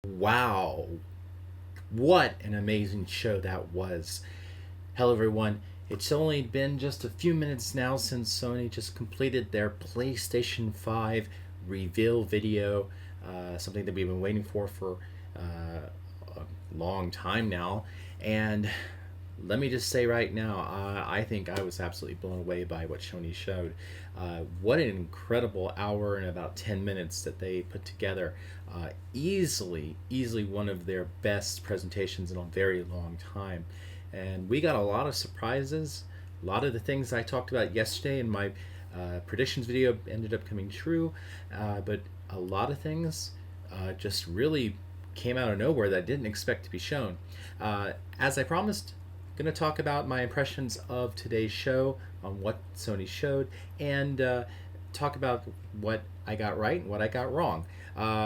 Wow, what an amazing show that was. Hello, everyone. It's only been just a few minutes now since Sony just completed their PlayStation 5 reveal video, something that we've been waiting for a long time now. And let me just say right now, I think I was absolutely blown away by what Sony showed. What an incredible hour and about 10 minutes that they put together. Easily one of their best presentations in a very long time. And we got a lot of surprises. A lot of the things I talked about yesterday in my predictions video ended up coming true, but a lot of things just really came out of nowhere that I didn't expect to be shown. As I promised, going to talk about my impressions of today's show on what Sony showed and talk about what I got right and what I got wrong.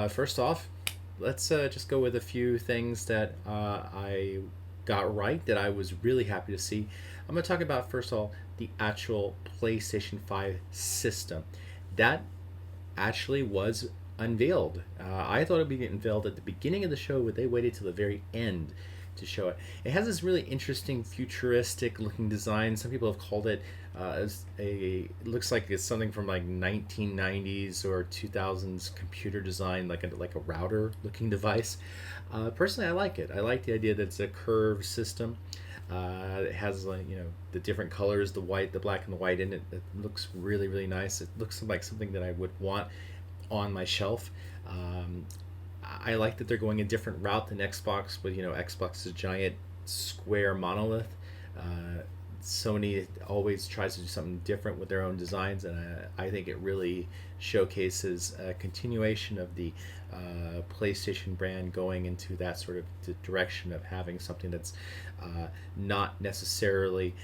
First off, let's just go with a few things that I got right that I was really happy to see. I'm going to talk about, first of all, the actual PlayStation 5 system. That actually was unveiled. I thought it would be unveiled at the beginning of the show, but they waited till the very end to show it. It has this really interesting futuristic looking design. Some people have called it as it looks like it's something from like 1990s or 2000s computer design, like a router looking device. Personally, I like it. I like the idea that it's a curved system. It has the different colors, the white, the black, and the white in it. It looks really nice. It looks like something that I would want on my shelf. I like that they're going a different route than Xbox, with Xbox's giant square monolith. Sony always tries to do something different with their own designs, and I think it really showcases a continuation of the PlayStation brand going into that sort of direction of having something that's not necessarily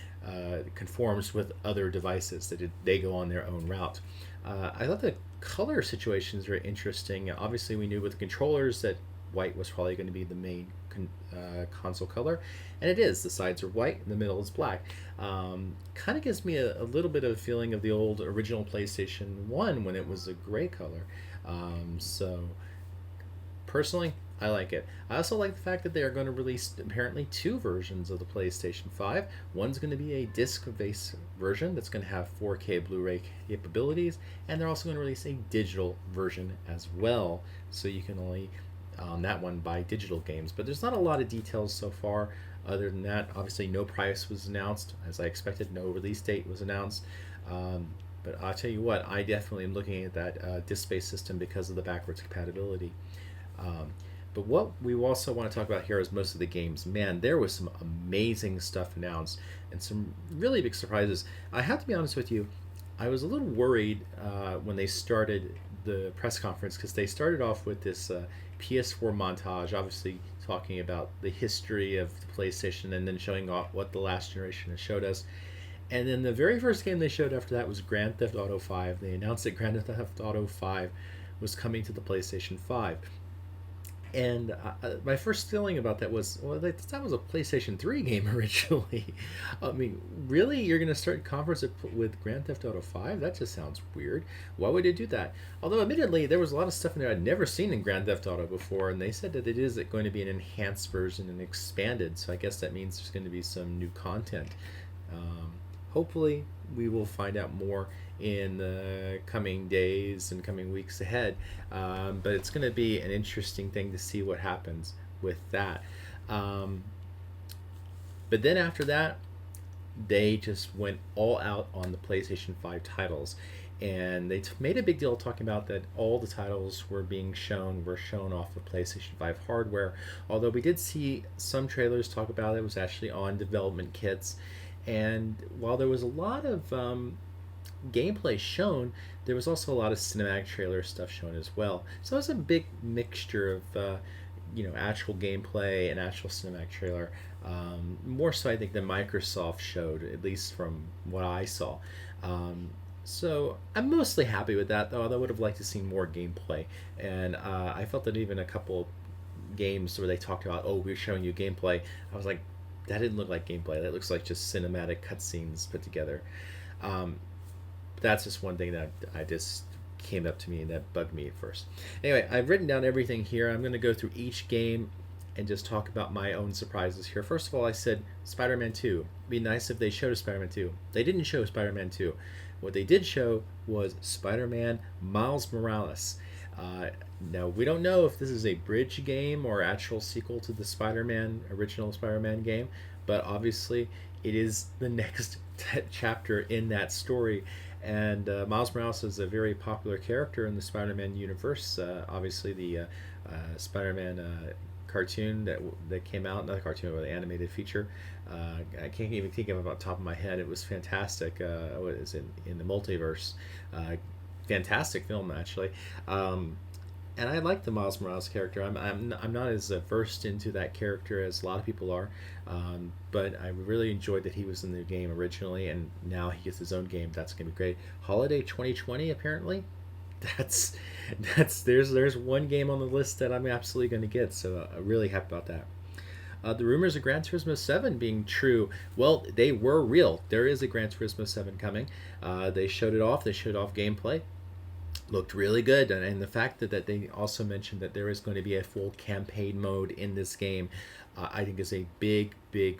conforms with other devices, that they go on their own route. I thought the color situations were interesting. Obviously, we knew with the controllers that white was probably going to be the main console color, and it is. The sides are white, and the middle is black. Kind of gives me a little bit of a feeling of the old original PlayStation 1 when it was a gray color. So, personally, I like it. I also like the fact that they are going to release apparently two versions of the PlayStation 5. One's going to be a disc-based version that's going to have 4K Blu-ray capabilities, and they're also going to release a digital version as well, so you can only on that one buy digital games. But there's not a lot of details so far. Other than that, obviously no price was announced, as I expected. No release date was announced. But I'll tell you what, I definitely am looking at that disc-based system because of the backwards compatibility. But what we also want to talk about here is most of the games. Man, there was some amazing stuff announced and some really big surprises. I have to be honest with you, I was a little worried when they started the press conference, because they started off with this PS4 montage, obviously talking about the history of the PlayStation and then showing off what the last generation has showed us. And then the very first game they showed after that was Grand Theft Auto 5. They announced that Grand Theft Auto 5 was coming to the PlayStation 5. And my first feeling about that was, well, that was a PlayStation 3 game originally. I mean, really? You're going to start conference with Grand Theft Auto 5? That just sounds weird. Why would they do that? Although, admittedly, there was a lot of stuff in there I'd never seen in Grand Theft Auto before, and they said that it is going to be an enhanced version and expanded, so I guess that means there's going to be some new content. Hopefully, we will find out more in the coming days and coming weeks ahead. But it's going to be an interesting thing to see what happens with that. But then after that, they just went all out on the PlayStation 5 titles. And they made a big deal talking about that all the titles were shown off of PlayStation 5 hardware. Although we did see some trailers talk about it was actually on development kits. And while there was a lot of gameplay shown, there was also a lot of cinematic trailer stuff shown as well. So it was a big mixture of actual gameplay and actual cinematic trailer. More so, I think, than Microsoft showed, at least from what I saw. So I'm mostly happy with that, though. I would have liked to see more gameplay, and I felt that even a couple games where they talked about, oh, we're showing you gameplay, I was like, that didn't look like gameplay. That looks like just cinematic cutscenes put together. That's just one thing that I just came up to me and that bugged me at first. Anyway, I've written down everything here. I'm going to go through each game and just talk about my own surprises here. First of all, I said Spider-Man 2. It'd be nice if they showed a Spider-Man 2. They didn't show Spider-Man 2. What they did show was Spider-Man Miles Morales. Now, we don't know if this is a bridge game or actual sequel to the Spider-Man, original Spider-Man game, but obviously it is the next chapter in that story. And Miles Morales is a very popular character in the Spider-Man universe. Obviously, the Spider-Man cartoon that came out, not a cartoon, but an animated feature. I can't even think of it off the top of my head. It was fantastic. It was in the multiverse. Fantastic film, actually. And I like the Miles Morales character. I'm not as versed into that character as a lot of people are, but I really enjoyed that he was in the game originally, and now he gets his own game. That's gonna be great. Holiday 2020, apparently. That's there's one game on the list that I'm absolutely going to get, so I'm really happy about that. The rumors of Gran Turismo 7 being true, well, they were real. There is a Gran Turismo 7 coming. They showed it off. They showed off gameplay. Looked really good, and the fact that they also mentioned that there is going to be a full campaign mode in this game, I think is a big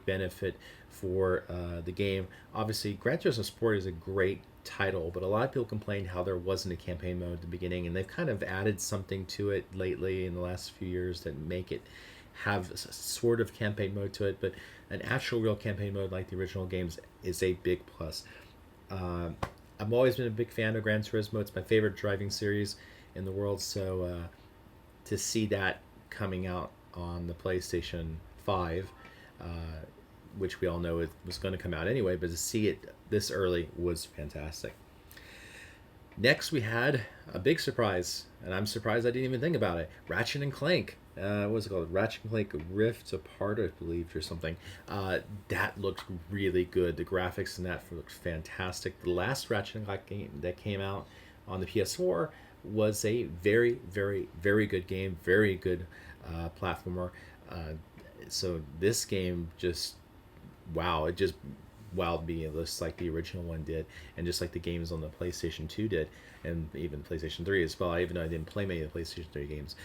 benefit for the game. Obviously, Gran Turismo Sport is a great title, but a lot of people complained how there wasn't a campaign mode at the beginning, and they've kind of added something to it lately in the last few years that make it have a sort of campaign mode to it, but an actual real campaign mode like the original games is a big plus. I've always been a big fan of Gran Turismo. It's my favorite driving series in the world, so to see that coming out on the PlayStation 5, which we all know it was going to come out anyway, but to see it this early was fantastic. Next, we had a big surprise, and I'm surprised I didn't even think about it. Ratchet and Clank. What was it called? Ratchet and Clank Rift Apart, I believe, or something. That looked really good. The graphics in that looked fantastic. The last Ratchet and Clank game that came out on the PS4 was a very good game. Very good platformer. So this game just, wow, it just wowed me, just like the original one did, and just like the games on the PlayStation 2 did, and even PlayStation 3 as well, even though I didn't play many of the PlayStation 3 games.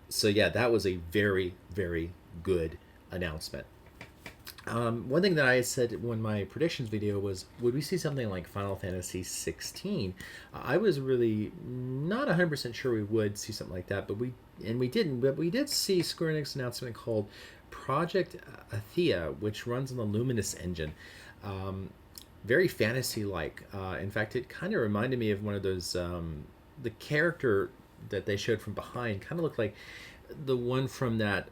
So yeah, that was a very good announcement. One thing that I had said when my predictions video was, would we see something like Final Fantasy 16? I was really not 100% sure we would see something like that, but we didn't. But we did see Square Enix announcement called Project Athea, which runs on the Luminous engine. Very fantasy-like. In fact, it kind of reminded me of one of those, the character that they showed from behind kind of looked like the one from that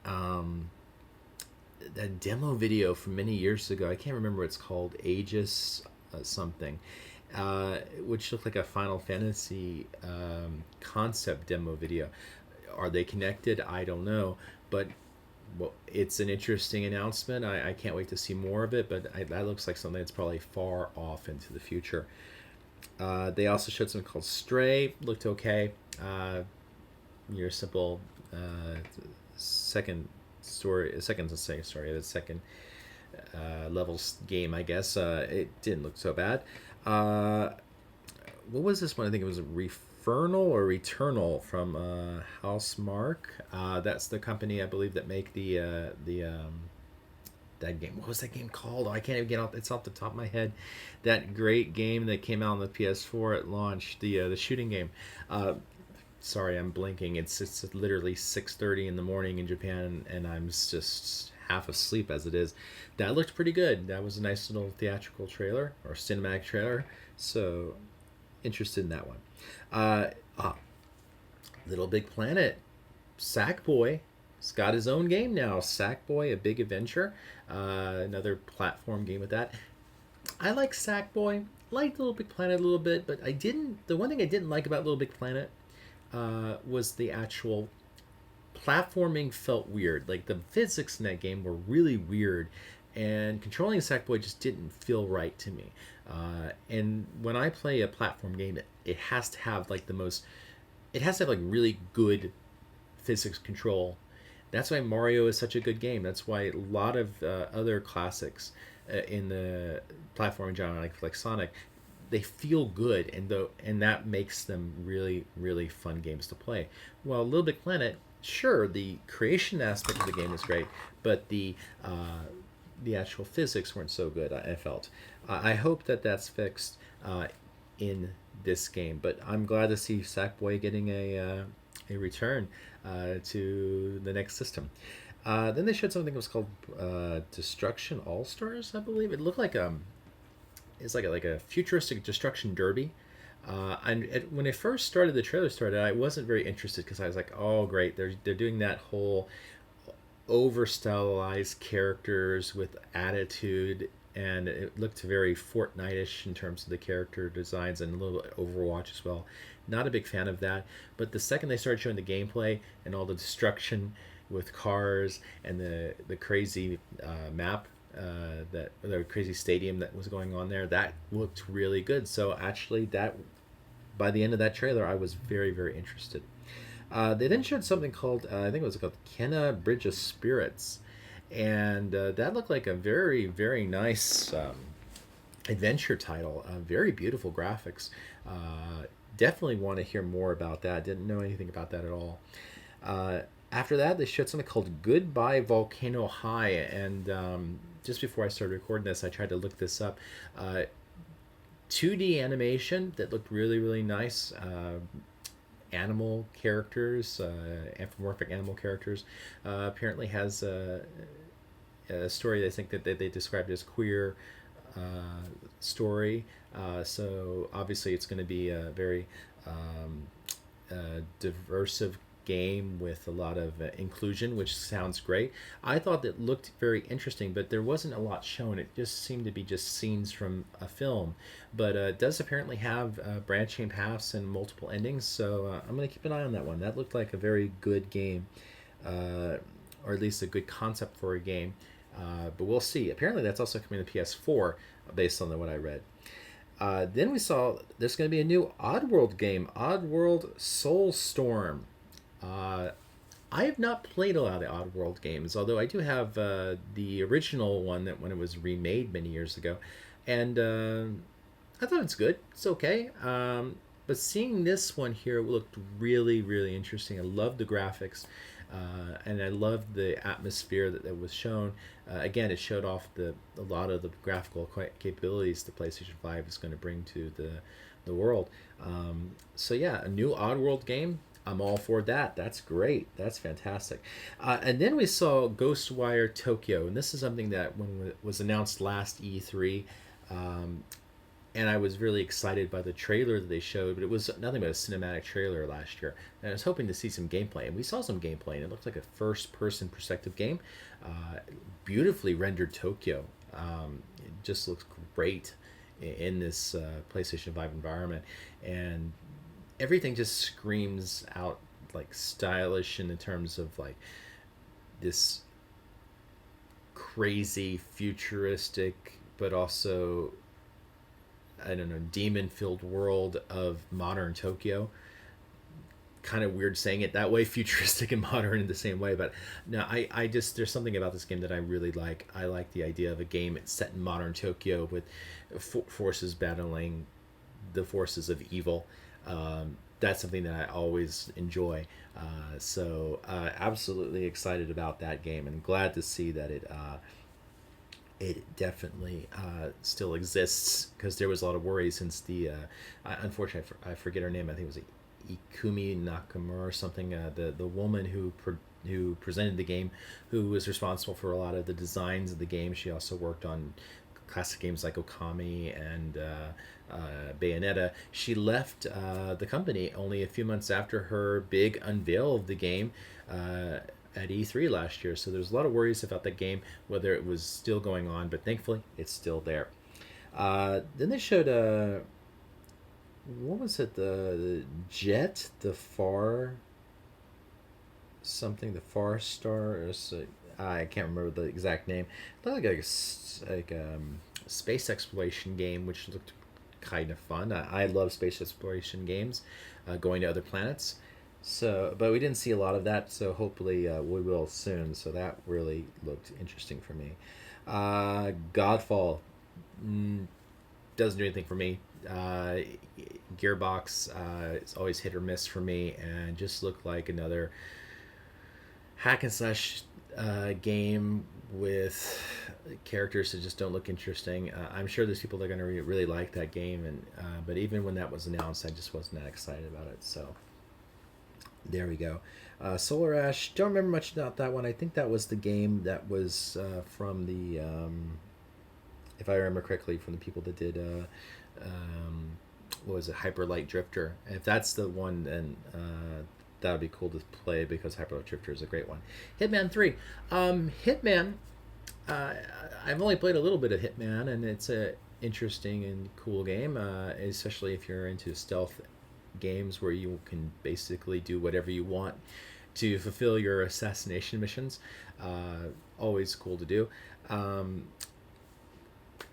that demo video from many years ago. I can't remember what it's called, Aegis something, which looked like a Final Fantasy concept demo video. Are they connected? I don't know, but well, it's an interesting announcement. I can't wait to see more of it, but that looks like something that's probably far off into the future. They also showed something called Stray. Looked okay. Your simple second levels game, I guess. It didn't look so bad. What was this one? I think it was Refernal or Returnal from Housemarque. That's the company, I believe, that make the that game. What was that game called? Oh, I can't even get off. It's off the top of my head. That great game that came out on the PS4 at launch, the shooting game. Sorry, I'm blinking. It's literally 6:30 in the morning in Japan, and I'm just half asleep as it is. That looked pretty good. That was a nice little theatrical trailer or cinematic trailer. So interested in that one. Little Big Planet. Sackboy. He's got his own game now. Sackboy, A Big Adventure. Another platform game with that. I like Sackboy. Liked Little Big Planet a little bit, but the one thing I didn't like about Little Big Planet was the actual platforming felt weird. Like the physics in that game were really weird, and controlling Sackboy just didn't feel right to me. And when I play a platform game, it has to have like really good physics control. That's why Mario is such a good game. That's why a lot of other classics in the platforming genre, like Sonic, they feel good, and that makes them really really fun games to play. Well, Little Big Planet, sure, the creation aspect of the game is great, but the actual physics weren't so good. I felt. I hope that that's fixed in this game, but I'm glad to see Sackboy getting a return to the next system. Then they showed something that was called Destruction All Stars, I believe. It looked like it's like a futuristic destruction derby. When it first started, the trailer started, I wasn't very interested because I was like, oh great, they're doing that whole over stylized characters with attitude, and it looked very Fortnite-ish in terms of the character designs and a little bit Overwatch as well. Not a big fan of that, but the second they started showing the gameplay and all the destruction with cars and the crazy map, that the crazy stadium that was going on there, that looked really good. So actually, that by the end of that trailer, I was very very interested. They then showed something called I think it was called Kenna Bridge of Spirits, and that looked like a very very nice adventure title. Very beautiful graphics. Definitely want to hear more about that. Didn't know anything about that at all. After that, they showed something called Goodbye Volcano High, and just before I started recording this, I tried to look this up. 2D animation that looked really really nice. Animal characters, anthropomorphic animal characters. Apparently has a story I think that they described as queer story. So obviously it's going to be a very diversive game with a lot of inclusion, which sounds great. I thought it looked very interesting, but there wasn't a lot shown. It just seemed to be just scenes from a film, but it does apparently have branching paths and multiple endings, so I'm going to keep an eye on that one. That looked like a very good game, or at least a good concept for a game, but we'll see. Apparently that's also coming to PS4 based on what I read. Then we saw there's going to be a new Oddworld game, Oddworld Soulstorm. I have not played a lot of Oddworld games, although I do have the original one that when it was remade many years ago, and I thought it's good. It's okay. But seeing this one here looked really, really interesting. I love the graphics, and I loved the atmosphere that was shown. Again, it showed off a lot of the graphical capabilities the PlayStation 5 is going to bring to the world. So yeah, a new Oddworld game. I'm all for that. That's great. That's fantastic. And then we saw Ghostwire Tokyo, and this is something that when it was announced last E3, and I was really excited by the trailer that they showed, but it was nothing but a cinematic trailer last year. And I was hoping to see some gameplay, and we saw some gameplay, and it looked like a first-person perspective game. Beautifully rendered Tokyo. It just looks great in this PlayStation 5 environment, and everything just screams out like stylish in the terms of like this crazy futuristic but also, I don't know, demon filled world of modern Tokyo. Kind of weird saying it that way, futuristic and modern in the same way, but no, I just, there's something about this game that I really like. I like the idea of a game set in modern Tokyo with forces battling the forces of evil. That's something that I always enjoy. So absolutely excited about that game, and glad to see that it definitely still exists, because there was a lot of worry since the unfortunately I forget her name. I think it was Ikumi Nakamura or something. The woman who presented the game, who was responsible for a lot of the designs of the game. She also worked on classic games like Okami and Bayonetta. She left the company only a few months after her big unveil of the game at E3 last year. So there's a lot of worries about that game, whether it was still going on, but thankfully it's still there. Then they showed what was it? The Jet, the Far something, the Far Star, or so, I can't remember the exact name. It looked like a space exploration game, which looked kind of fun. I love space exploration games, going to other planets. So, but we didn't see a lot of that. So hopefully we will soon. So that really looked interesting for me. Godfall doesn't do anything for me. Uh, Gearbox is always hit or miss for me, and just looked like another hack and slash game with characters that just don't look interesting. I'm sure there's people that are going to really like that game, and but even when that was announced, I just wasn't that excited about it. So there we go. Solar Ash. Don't remember much about that one. I think that was the game that was from the, if I remember correctly, from the people that did. What was it? Hyper Light Drifter. And if that's the one, then that would be cool to play because Hyper Light Drifter is a great one. Hitman 3. Hitman. Uh, I've only played a little bit of Hitman, and it's a interesting and cool game, especially if you're into stealth games where you can basically do whatever you want to fulfill your assassination missions. Always cool to do. Um,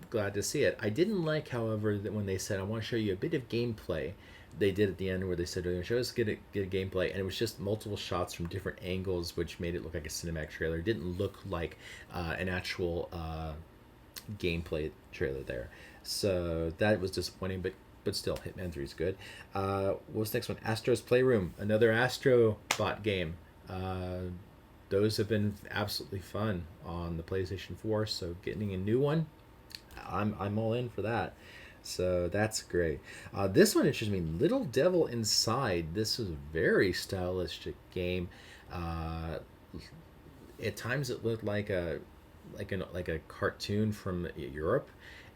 Glad to see it. I didn't like, however, that when they said, I want to show you a bit of gameplay, they did at the end where they said, show us get a gameplay, and it was just multiple shots from different angles, which made it look like a cinematic trailer. It didn't look like an actual gameplay trailer there. So that was disappointing, but still, Hitman 3 is good. What's the next one? Astro's Playroom, another Astro bot game. Those have been absolutely fun on the PlayStation 4, so getting a new one, I'm all in for that. So that's great. This one interests me. Little Devil Inside. This was a very stylistic game. At times it looked like a cartoon from Europe,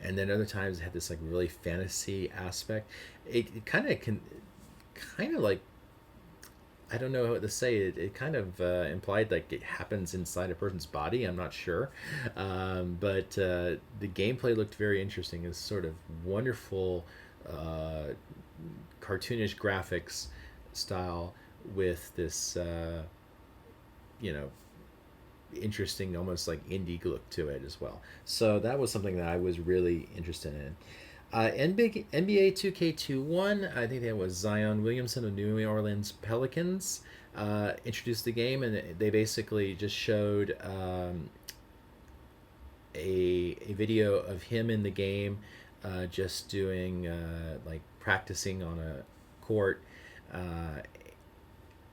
and then other times it had this like really fantasy aspect. It kind of like, I don't know how to say it. It kind of implied like it happens inside a person's body. I'm not sure, but the gameplay looked very interesting. It's sort of wonderful, uh, cartoonish graphics style with this, you know, interesting, almost like indie look to it as well. So that was something that I was really interested in. NBA 2K21, I think that was Zion Williamson of New Orleans Pelicans, introduced the game, and they basically just showed a video of him in the game, just doing like practicing on a court, uh,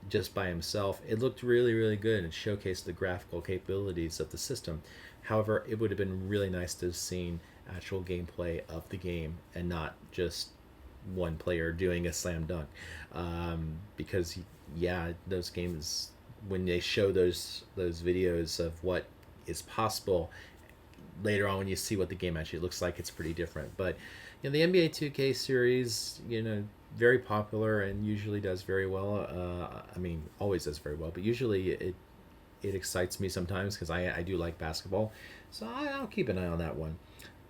just by himself. It looked really, really good and showcased the graphical capabilities of the system. However, it would have been really nice to have seen actual gameplay of the game and not just one player doing a slam dunk. Because, yeah, those games, when they show those videos of what is possible, later on when you see what the game actually looks like, it's pretty different. But the NBA 2K series, very popular and usually does very well. I mean, always does very well, but usually it excites me sometimes because I do like basketball, so I'll keep an eye on that one.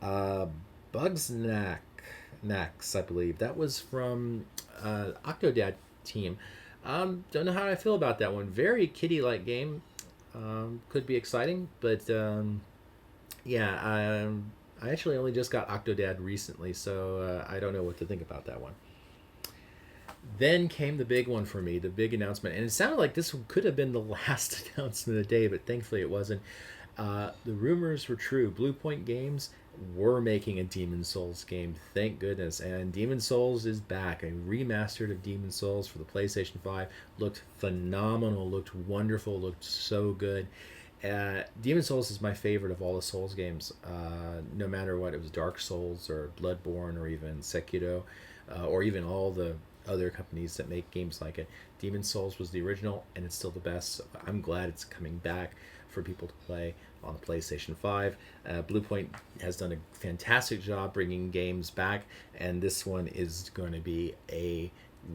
Uh, Bugs Nax, I believe that was from Octodad team. Don't know how I feel about that one. Very kiddie-like game. Could be exciting, but yeah, I actually only just got Octodad recently, so I don't know what to think about that one. Then came the big one for me, the big announcement, and it sounded like this could have been the last announcement of the day, but thankfully it wasn't. The rumors were true. Blue Point Games were making a Demon Souls game, thank goodness, and Demon Souls is back. A remastered of Demon Souls for the PlayStation 5 looked phenomenal, looked wonderful, looked so good. Demon Souls is my favorite of all the Souls games. No matter what, it was Dark Souls or Bloodborne or even Sekiro, or even all the other companies that make games like it. Demon Souls was the original, and it's still the best. So I'm glad it's coming back for people to play on the PlayStation 5. Bluepoint has done a fantastic job bringing games back, and this one is going to be a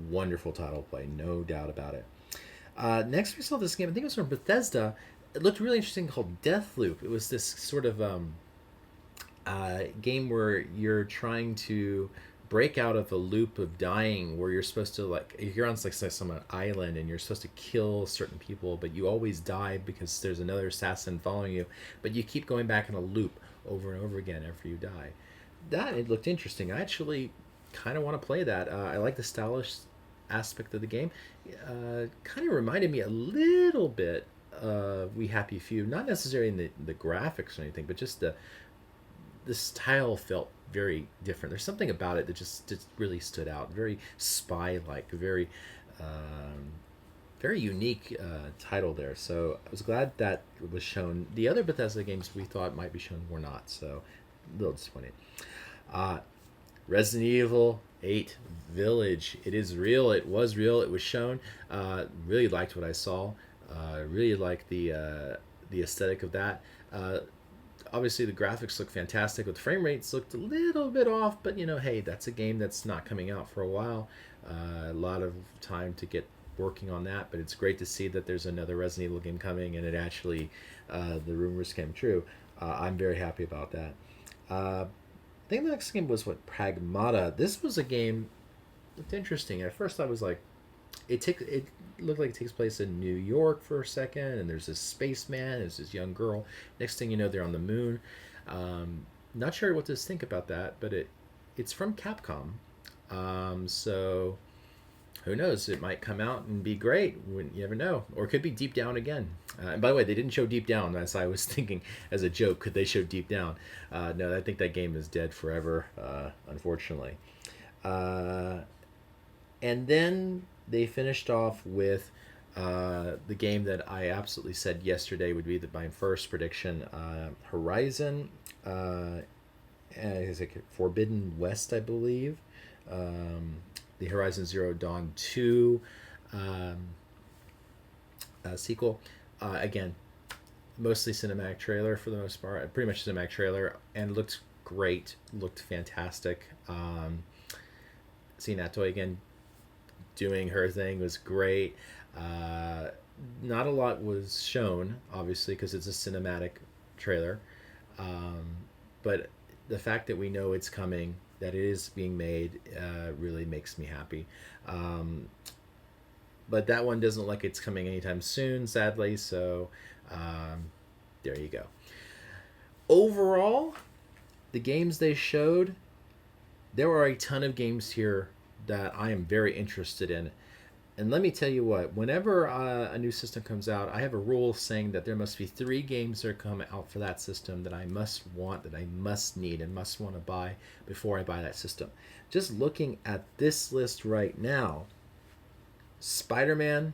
wonderful title to play, no doubt about it. Next, we saw this game. I think it was from Bethesda. It looked really interesting, called Deathloop. It was this sort of game where you're trying to break out of a loop of dying, where you're supposed to, like, you're on like some island and you're supposed to kill certain people, but you always die because there's another assassin following you, but you keep going back in a loop over and over again after you die. That, it looked interesting. I actually kind of want to play that. I like the stylish aspect of the game. Kind of reminded me a little bit of We Happy Few, not necessarily in the graphics or anything, but just the style felt very different. There's something about it that just really stood out. Very spy-like, um, very unique title there. So I was glad that it was shown. The other Bethesda games we thought might be shown were not. So a little disappointed. Uh, Resident Evil 8 Village. It is real. It was real. It was shown. Really liked what I saw. Really liked the aesthetic of that. Obviously, the graphics look fantastic. With frame rates looked a little bit off, but hey, that's a game that's not coming out for a while. A lot of time to get working on that, but it's great to see that there's another Resident Evil game coming, and it actually the rumors came true. I'm very happy about that. I think the next game was Pragmata. This was a game looked interesting. At first, I was like, it looked like it takes place in New York for a second, and there's this spaceman, there's this young girl. Next thing you know, they're on the moon. Not sure what to think about that, but it's from Capcom, so who knows? It might come out and be great. You never know, or it could be Deep Down again. And by the way, they didn't show Deep Down. As I was thinking, as a joke, could they show Deep Down? No, I think that game is dead forever, unfortunately. And then they finished off with the game that I absolutely said yesterday would be my first prediction. Horizon, is it Forbidden West, I believe. The Horizon Zero Dawn 2 sequel. Again, mostly cinematic trailer for the most part. Pretty much cinematic trailer, and looked great. Looked fantastic. Seeing Atoy again doing her thing was great. Not a lot was shown, obviously, because it's a cinematic trailer. But the fact that we know it's coming, that it is being made, really makes me happy. But that one doesn't look like it's coming anytime soon, sadly. So there you go. Overall, the games they showed, there were a ton of games here that I am very interested in. And let me tell you what, whenever a new system comes out, I have a rule saying that there must be 3 games that come out for that system that I must want, that I must need, and must want to buy before I buy that system. Just looking at this list right now, Spider-Man,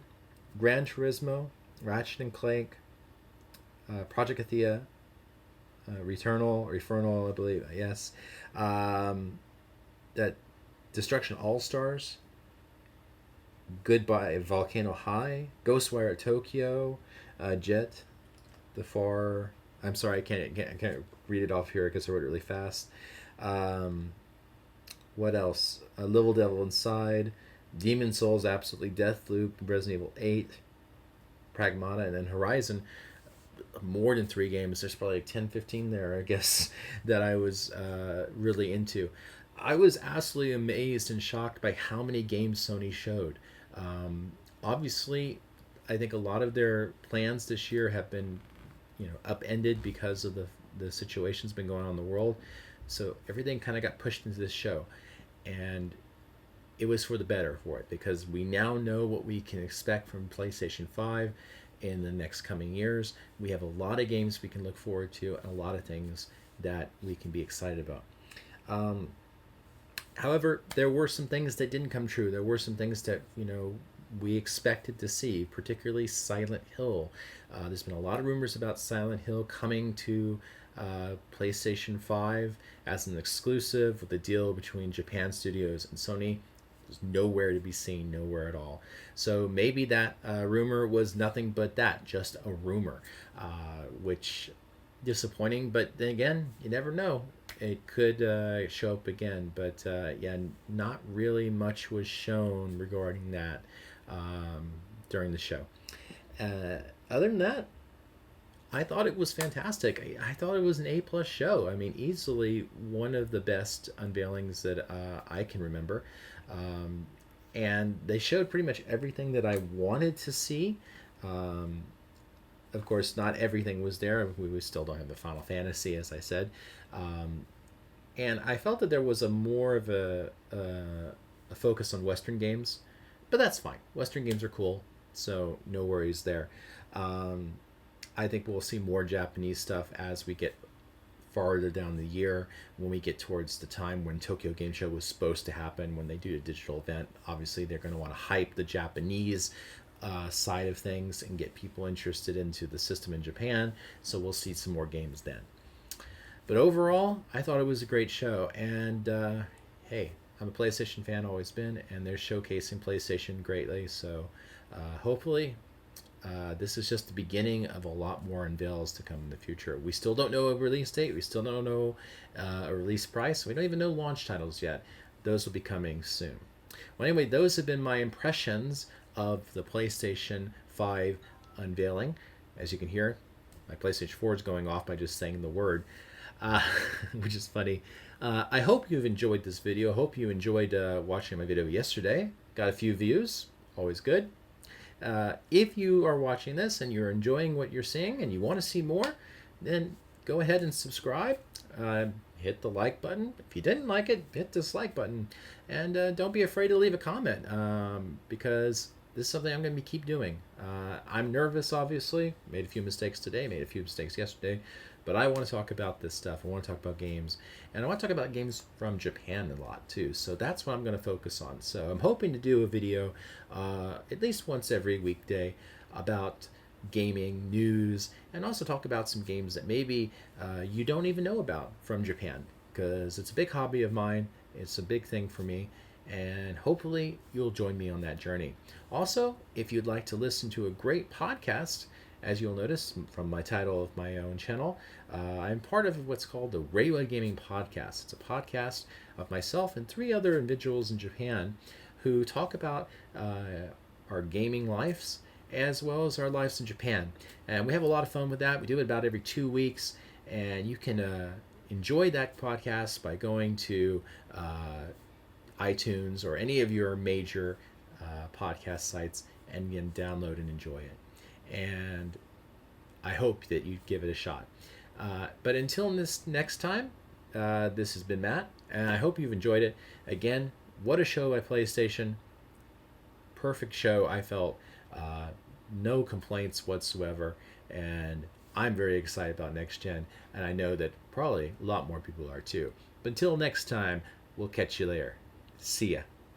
Gran Turismo, Ratchet and Clank, Project Athea, Returnal, I believe, yes. That Destruction All-Stars, Goodbye Volcano High, Ghostwire Tokyo, Jet, The Far. I'm sorry, I can't read it off here because I wrote it really fast. What else? Little Devil Inside, Demon Souls, absolutely, Deathloop, Resident Evil 8, Pragmata, and then Horizon. More than 3 games. There's probably like 10, 15 there, I guess, that I was really into. I was absolutely amazed and shocked by how many games Sony showed. Obviously, I think a lot of their plans this year have been, upended because of the situation's been going on in the world. So everything kind of got pushed into this show, and it was for the better for it, because we now know what we can expect from PlayStation 5 in the next coming years. We have a lot of games we can look forward to, and a lot of things that we can be excited about. However, there were some things that didn't come true. There were some things that, we expected to see, particularly Silent Hill. There's been a lot of rumors about Silent Hill coming to PlayStation 5 as an exclusive with a deal between Japan Studios and Sony. There's nowhere to be seen, nowhere at all. So maybe that rumor was nothing but that, just a rumor, which disappointing. But then again, you never know. It could show up again. But yeah, not really much was shown regarding that during the show. Other than that, I thought it was fantastic. I thought it was an A+ show. I mean, easily one of the best unveilings that I can remember. And they showed pretty much everything that I wanted to see. Of course, not everything was there. We still don't have the Final Fantasy, as I said. And I felt that there was a more of a focus on Western games. But that's fine. Western games are cool, so no worries there. I think we'll see more Japanese stuff as we get farther down the year when we get towards the time when Tokyo Game Show was supposed to happen, when they do a digital event. Obviously, they're going to want to hype the Japanese side of things and get people interested into the system in Japan. So we'll see some more games then. But overall, I thought it was a great show. And hey, I'm a PlayStation fan, always been, and they're showcasing PlayStation greatly. So hopefully this is just the beginning of a lot more unveils to come in the future. We still don't know a release date. We still don't know a release price. We don't even know launch titles yet. Those will be coming soon. Well, anyway, those have been my impressions of the PlayStation 5 unveiling. As you can hear, my PlayStation 4 is going off by just saying the word, which is funny. I hope you've enjoyed this video. I hope you enjoyed watching my video yesterday. Got a few views. Always good. If you are watching this and you're enjoying what you're seeing and you want to see more, then go ahead and subscribe. Hit the like button. If you didn't like it, hit the dislike button. And don't be afraid to leave a comment because this is something I'm going to keep doing. I'm nervous, obviously. Made a few mistakes today, made a few mistakes yesterday. But I want to talk about this stuff. I want to talk about games. And I want to talk about games from Japan a lot, too. So that's what I'm going to focus on. So I'm hoping to do a video at least once every weekday about gaming, news, and also talk about some games that maybe you don't even know about from Japan. Because it's a big hobby of mine. It's a big thing for me. And hopefully you'll join me on that journey. Also, if you'd like to listen to a great podcast, as you'll notice from my title of my own channel, I'm part of what's called the Reiwa Gaming Podcast. It's a podcast of myself and 3 other individuals in Japan who talk about our gaming lives as well as our lives in Japan. And we have a lot of fun with that. We do it about every 2 weeks, and you can enjoy that podcast by going to iTunes or any of your major podcast sites and you can download and enjoy it. And I hope that you give it a shot. But until this next time, this has been Matt, and I hope you've enjoyed it. Again, what a show by PlayStation. Perfect show, I felt. No complaints whatsoever. And I'm very excited about next gen, and I know that probably a lot more people are too. But until next time, we'll catch you later. See ya.